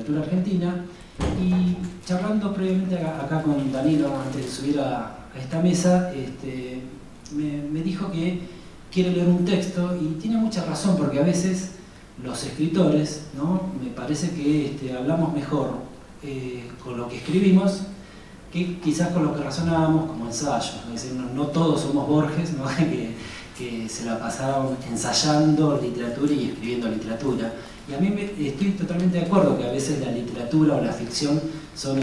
literatura argentina, y charlando previamente acá con Danilo antes de subir a esta mesa, me dijo que quiere leer un texto, y tiene mucha razón, porque a veces los escritores, ¿no? Me parece que hablamos mejor con lo que escribimos que quizás con lo que razonábamos como ensayos, ¿no? Es decir, no todos somos Borges, ¿no? que se la pasaban ensayando literatura y escribiendo literatura. Y a mí estoy totalmente de acuerdo que a veces la literatura o la ficción son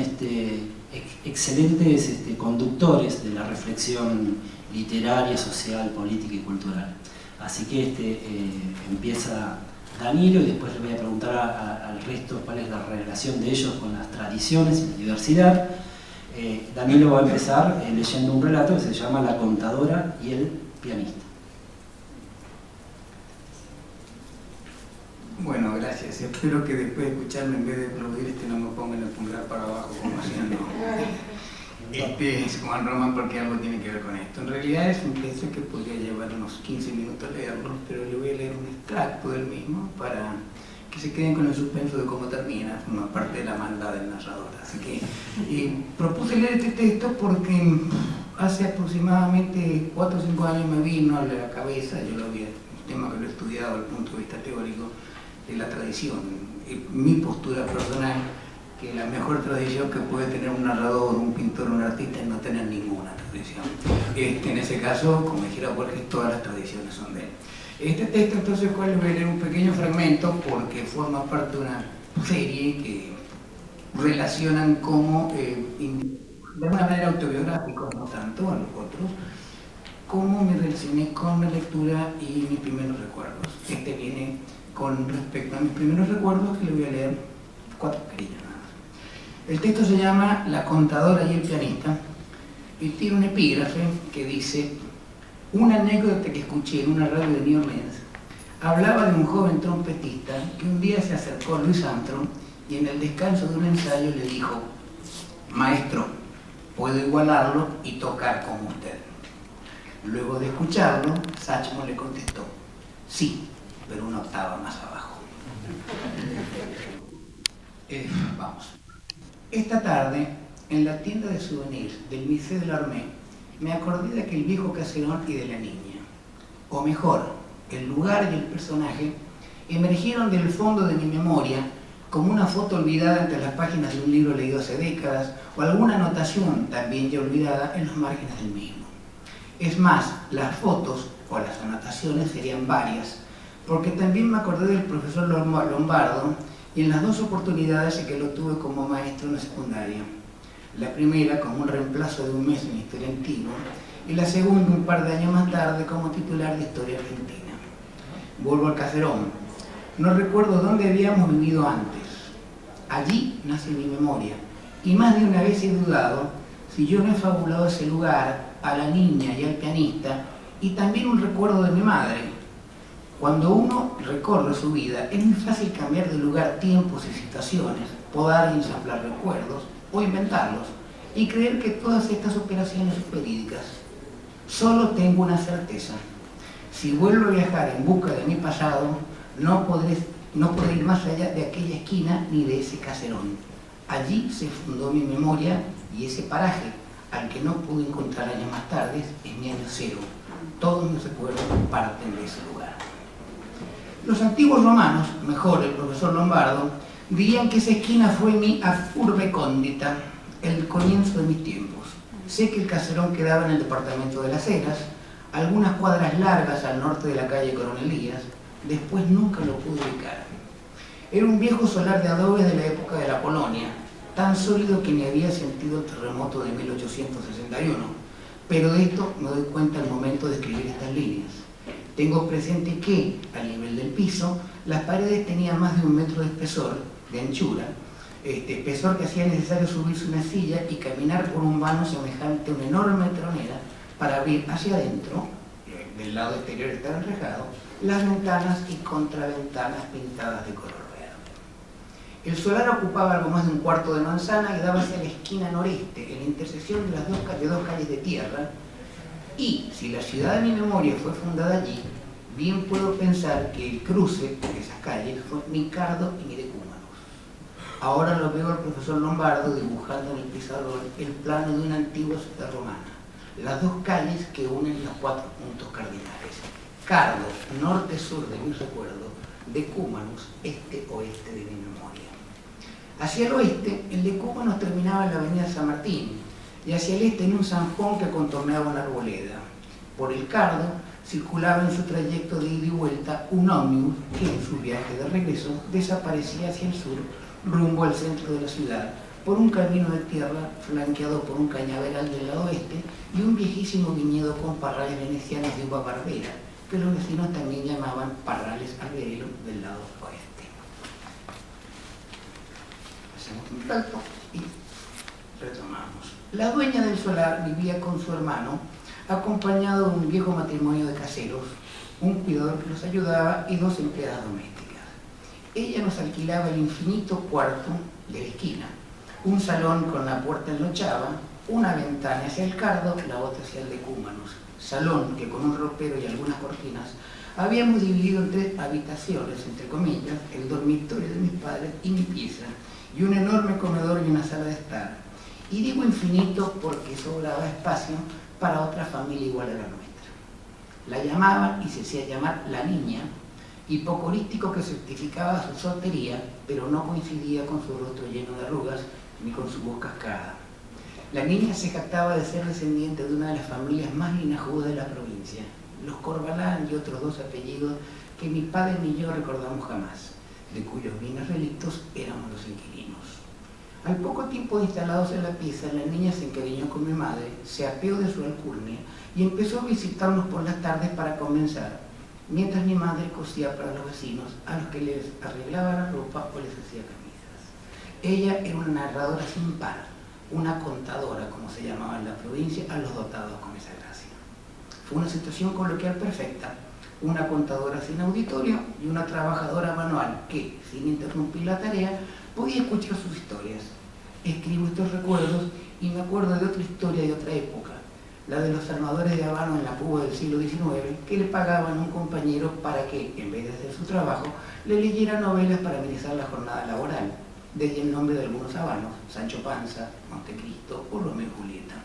excelentes conductores de la reflexión literaria, social, política y cultural. Así que empieza Danilo, y después le voy a preguntar al resto cuál es la relación de ellos con las tradiciones y la diversidad. Danilo va a empezar leyendo un relato que se llama La contadora y el pianista. Bueno, gracias. Espero que después de escucharme, en vez de aplaudir, no me pongan el pulgar para abajo como haciendo Juan Román, porque algo tiene que ver con esto. En realidad es un texto que podría llevar unos 15 minutos leerlo, pero le voy a leer un extracto del mismo para que se queden con el suspenso de cómo termina, forma parte de la maldad del narrador. Así que propuse leer este texto porque hace aproximadamente 4 o 5 años me vino a la cabeza, yo lo había, un tema que lo he estudiado desde el punto de vista teórico, de la tradición. Mi postura personal, que la mejor tradición que puede tener un narrador, un pintor, un artista es no tener ninguna tradición. En ese caso, como dijera Borges, todas las tradiciones son de él. Este texto, entonces, cual voy a leer un pequeño fragmento porque forma parte de una serie que relacionan como, de una manera autobiográfica, no tanto a los otros, cómo me relacioné con la lectura y mis primeros recuerdos. Viene con respecto a mis primeros recuerdos, que le voy a leer 4 perillas nada más. El texto se llama La contadora y el pianista, y tiene un epígrafe que dice: una anécdota que escuché en una radio de New Orleans hablaba de un joven trompetista que un día se acercó a Louis Armstrong y en el descanso de un ensayo le dijo: maestro, puedo igualarlo y tocar como usted. Luego de escucharlo, Satchmo le contestó: sí, pero una octava más abajo. Vamos. Esta tarde, en la tienda de souvenirs del Musée de l'Armée, me acordé de aquel viejo caserón y de la niña. O mejor, el lugar y el personaje emergieron del fondo de mi memoria como una foto olvidada entre las páginas de un libro leído hace décadas o alguna anotación también ya olvidada en los márgenes del mismo. Es más, las fotos o las anotaciones serían varias, porque también me acordé del profesor Lombardo y en las 2 oportunidades en que lo tuve como maestro en la secundaria. La primera como un reemplazo de un mes en Historia Antigua y la segunda un par de años más tarde como titular de Historia Argentina. Vuelvo al caserón. No recuerdo dónde habíamos vivido antes. Allí nace mi memoria y más de una vez he dudado si yo no he fabulado ese lugar, a la niña y al pianista, y también un recuerdo de mi madre. Cuando uno recorre su vida es muy fácil cambiar de lugar tiempos y situaciones, podar y ensamblar recuerdos o inventarlos y creer que todas estas operaciones son verídicas. Solo tengo una certeza: si vuelvo a viajar en busca de mi pasado, no podré ir más allá de aquella esquina ni de ese caserón. Allí se fundó mi memoria y ese paraje, al que no pude encontrar años más tarde, es mi año cero. Todos mis recuerdos parten de ese lugar. Los antiguos romanos, mejor el profesor Lombardo, dirían que esa esquina fue mi urbe cóndita, el comienzo de mis tiempos. Sé que el caserón quedaba en el departamento de Las Heras, algunas cuadras largas al norte de la calle Coronel Díaz. Después nunca lo pude ubicar. Era un viejo solar de adobe de la época de la Polonia, tan sólido que ni había sentido el terremoto de 1861. Pero de esto me doy cuenta al momento de escribir estas líneas. Tengo presente que, al nivel del piso, las paredes tenían más de 1 metro de espesor, de anchura, espesor que hacía necesario subirse una silla y caminar por un vano semejante a una enorme tronera para abrir hacia adentro, del lado exterior estaba enrejado, las ventanas y contraventanas pintadas de color verde. El solar ocupaba algo más de 1/4 de manzana y daba hacia la esquina noreste, en la intersección de las dos calles de tierra. Y si la ciudad de mi memoria fue fundada allí, bien puedo pensar que el cruce de esas calles fue ni Cardo y ni Decúmanos. Ahora lo veo al profesor Lombardo dibujando en el pizarrón el plano de una antigua ciudad romana, las dos calles que unen los 4 puntos cardinales: Cardo, norte-sur de mi recuerdo, Decúmanus, este-oeste de mi memoria. Hacia el oeste, el Decúmanus terminaba en la avenida San Martín, y hacia el este en un zanjón que contorneaba una arboleda. Por el Cardo circulaba en su trayecto de ida y vuelta un ómnibus que en su viaje de regreso desaparecía hacia el sur, rumbo al centro de la ciudad, por un camino de tierra flanqueado por un cañaveral del lado oeste y un viejísimo viñedo con parrales venecianos de uva barbera, que los vecinos también llamaban parrales alberelo del lado oeste. Hacemos un salto y retomamos. La dueña del solar vivía con su hermano, acompañado de un viejo matrimonio de caseros, un cuidador que los ayudaba y 2 empleadas domésticas. Ella nos alquilaba el infinito cuarto de la esquina, un salón con la puerta enlochada, una ventana hacia el Cardo, la otra hacia el Decúmanus, salón que con un ropero y algunas cortinas habíamos dividido en 3 habitaciones, entre comillas, el dormitorio de mis padres y mi pieza, y un enorme comedor y una sala de estar. Y digo infinito porque sobraba espacio para otra familia igual a la nuestra. La llamaban y se hacía llamar la niña, hipocorístico que certificaba su soltería, pero no coincidía con su rostro lleno de arrugas ni con su voz cascada. La niña se jactaba de ser descendiente de una de las familias más linajudas de la provincia, los Corbalán y otros 2 apellidos que mi padre ni yo recordamos jamás, de cuyos bienes relictos éramos los inquilinos. Al poco tiempo de instalados en la pieza, la niña se encariñó con mi madre, se apeó de su alcurnia y empezó a visitarnos por las tardes para comenzar, mientras mi madre cosía para los vecinos, a los que les arreglaba la ropa o les hacía camisas. Ella era una narradora sin par, una contadora, como se llamaba en la provincia, a los dotados con esa gracia. Fue una situación coloquial perfecta, una contadora sin auditorio y una trabajadora manual que, sin interrumpir la tarea, podía escuchar sus historias. Escribo estos recuerdos y me acuerdo de otra historia de otra época, la de los armadores de habano en la Cuba del siglo XIX, que le pagaban a un compañero para que, en vez de hacer su trabajo, le leyera novelas para amenizar la jornada laboral. De ahí el nombre de algunos habanos: Sancho Panza, Montecristo o Romeo y Julieta.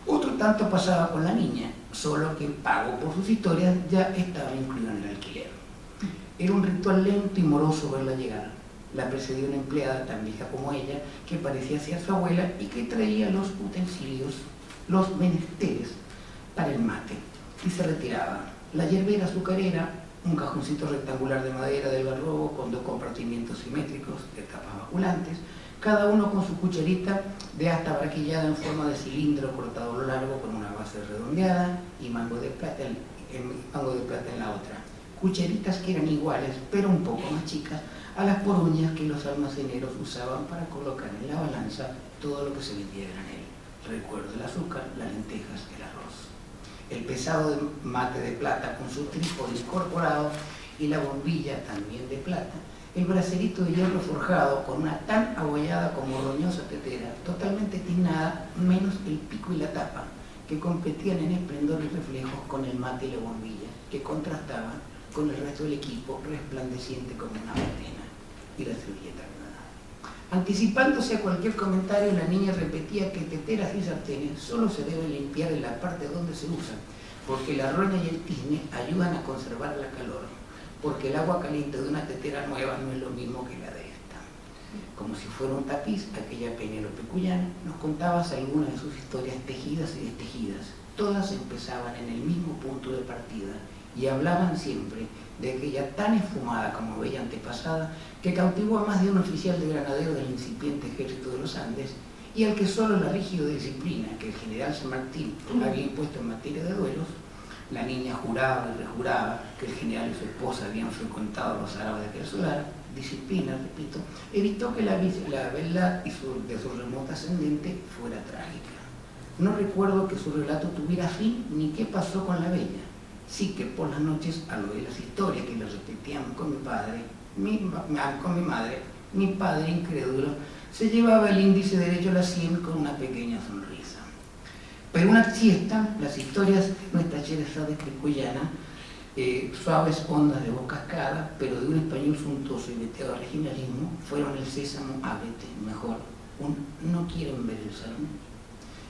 Otro tanto pasaba con la niña, solo que el pago por sus historias ya estaba incluido en el alquiler. Era un ritual lento y moroso verla llegar. La precedía una empleada tan vieja como ella, que parecía ser su abuela y que traía los utensilios, los menesteres para el mate, y se retiraba. La hierbera azucarera, un cajoncito rectangular de madera del garrobo con 2 compartimientos simétricos de tapas vaculantes, cada uno con su cucharita de asta braquillada en forma de cilindro cortado a lo largo con una base redondeada y mango de plata en la otra. Cucharitas que eran iguales, pero un poco más chicas, a las poruñas que los almaceneros usaban para colocar en la balanza todo lo que se vendía a granel. Recuerdo el azúcar, las lentejas, el arroz. El pesado de mate de plata con su trípode incorporado y la bombilla también de plata, el bracerito de hierro forjado con una tan abollada como roñosa tetera, totalmente tiznada, menos el pico y la tapa, que competían en esplendor y reflejos con el mate y la bombilla, que contrastaban con el resto del equipo resplandeciente como una antena, y la servilleta granada. Anticipándose a cualquier comentario, la niña repetía que teteras y sartenes solo se deben limpiar en la parte donde se usan, porque la roña y el tizne ayudan a conservar la calor, porque el agua caliente de una tetera nueva no es lo mismo que la de esta. Como si fuera un tapiz, aquella Penélope Cuyana nos contaba algunas de sus historias tejidas y destejidas. Todas empezaban en el mismo punto de partida y hablaban siempre de aquella tan esfumada como bella antepasada que cautivó a más de un oficial de granadero del incipiente ejército de los Andes y al que solo la rígida disciplina que el general San Martín había impuesto en materia de duelos. La niña juraba y rejuraba que el general y su esposa habían frecuentado los árabes de aquel solar. Disciplina, repito, evitó que la beldad de su remota ascendente fuera trágica. No recuerdo que su relato tuviera fin ni qué pasó con la bella. Sí que por las noches, al oír las historias que le repetían con mi madre, mi padre, incrédulo, se llevaba el índice derecho a la sien con una pequeña sonrisa. Pero una siesta, las historias de nuestra Cheresade Cuyana suaves ondas de voz cascada, pero de un español suntuoso y veteado regionalismo, fueron el sésamo, ábrete, mejor, un no quieren ver el salón.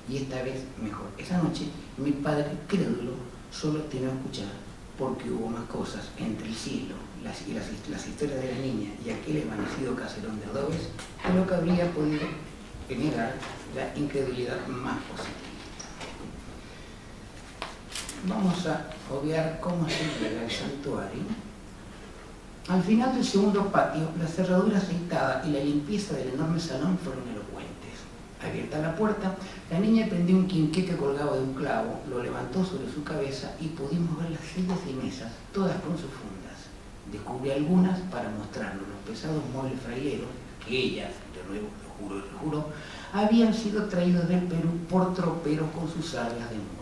Y esta vez mejor. Esa noche mi padre, crédulo, solo atinó a escuchar, porque hubo más cosas entre el cielo, las historias de la niña y aquel evanecido caserón de adobes, de lo que habría podido generar la incredulidad más positiva. Vamos a obviar cómo se entrega el santuario. Al final del segundo patio, la cerradura aceitada y la limpieza del enorme salón fueron elocuentes. Abierta la puerta, la niña prendió un quinqué que colgaba de un clavo, lo levantó sobre su cabeza y pudimos ver las sillas y mesas, todas con sus fundas. Descubrí algunas para mostrarnos los pesados muebles fraileros que ella, de nuevo lo juró, habían sido traídos del Perú por troperos con sus alas de mula.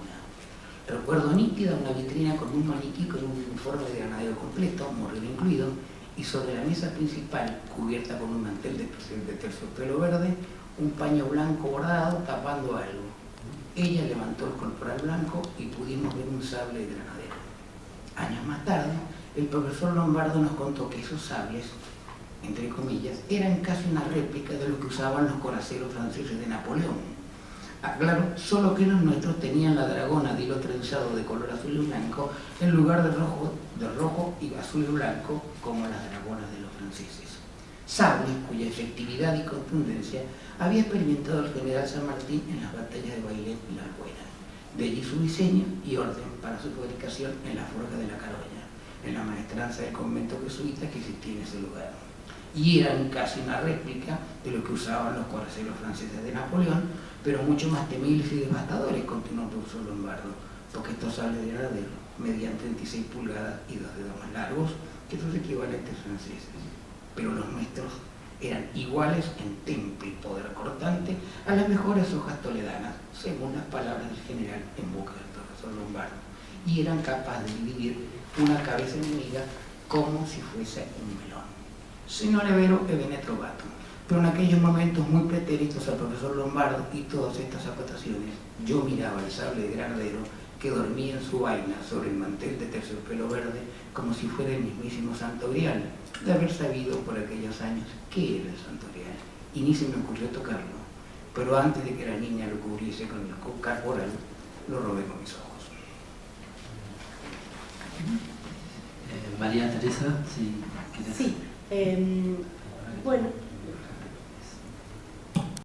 Recuerdo nítida una vitrina con un maniquí con un uniforme de ganadero completo, morrero incluido, y sobre la mesa principal, cubierta con un mantel de terciopelo verde, un paño blanco bordado tapando algo. Ella levantó el corporal blanco y pudimos ver un sable de granadero. Años más tarde, el profesor Lombardo nos contó que esos sables, entre comillas, eran casi una réplica de los que usaban los coraceros franceses de Napoleón. Claro, solo que los nuestros tenían la dragona de hilo trenzado de color azul y blanco en lugar de rojo y azul y blanco como las dragonas de los franceses. Sables cuya efectividad y contundencia había experimentado el general San Martín en las batallas de Bailén y La Albuera. De allí su diseño y orden para su fabricación en la forja de la Caroña, en la maestranza del convento jesuita que existía en ese lugar. Y eran casi una réplica de lo que usaban los coraceros franceses de Napoleón, pero mucho más temibles y devastadores, continuó el profesor Lombardo, porque estos sables de granadero medían 36 pulgadas y 2 dedos más largos que sus equivalentes franceses. Pero los nuestros eran iguales en temple y poder cortante a las mejores hojas toledanas, según las palabras del general en boca del profesor Lombardo, y eran capaces de dividir una cabeza enemiga como si fuese un melón. Sino levero e bene trovato. Pero en aquellos momentos muy pretéritos al profesor Lombardo y todas estas acotaciones, yo miraba el sable de granadero que dormía en su vaina sobre el mantel de terciopelo verde como si fuera el mismísimo Santo Grial, de haber sabido por aquellos años qué era el Santo Grial, y ni se me ocurrió tocarlo, pero antes de que la niña lo cubriese con el corporal, lo robé con mis ojos. María Teresa, sí. Sí, bueno,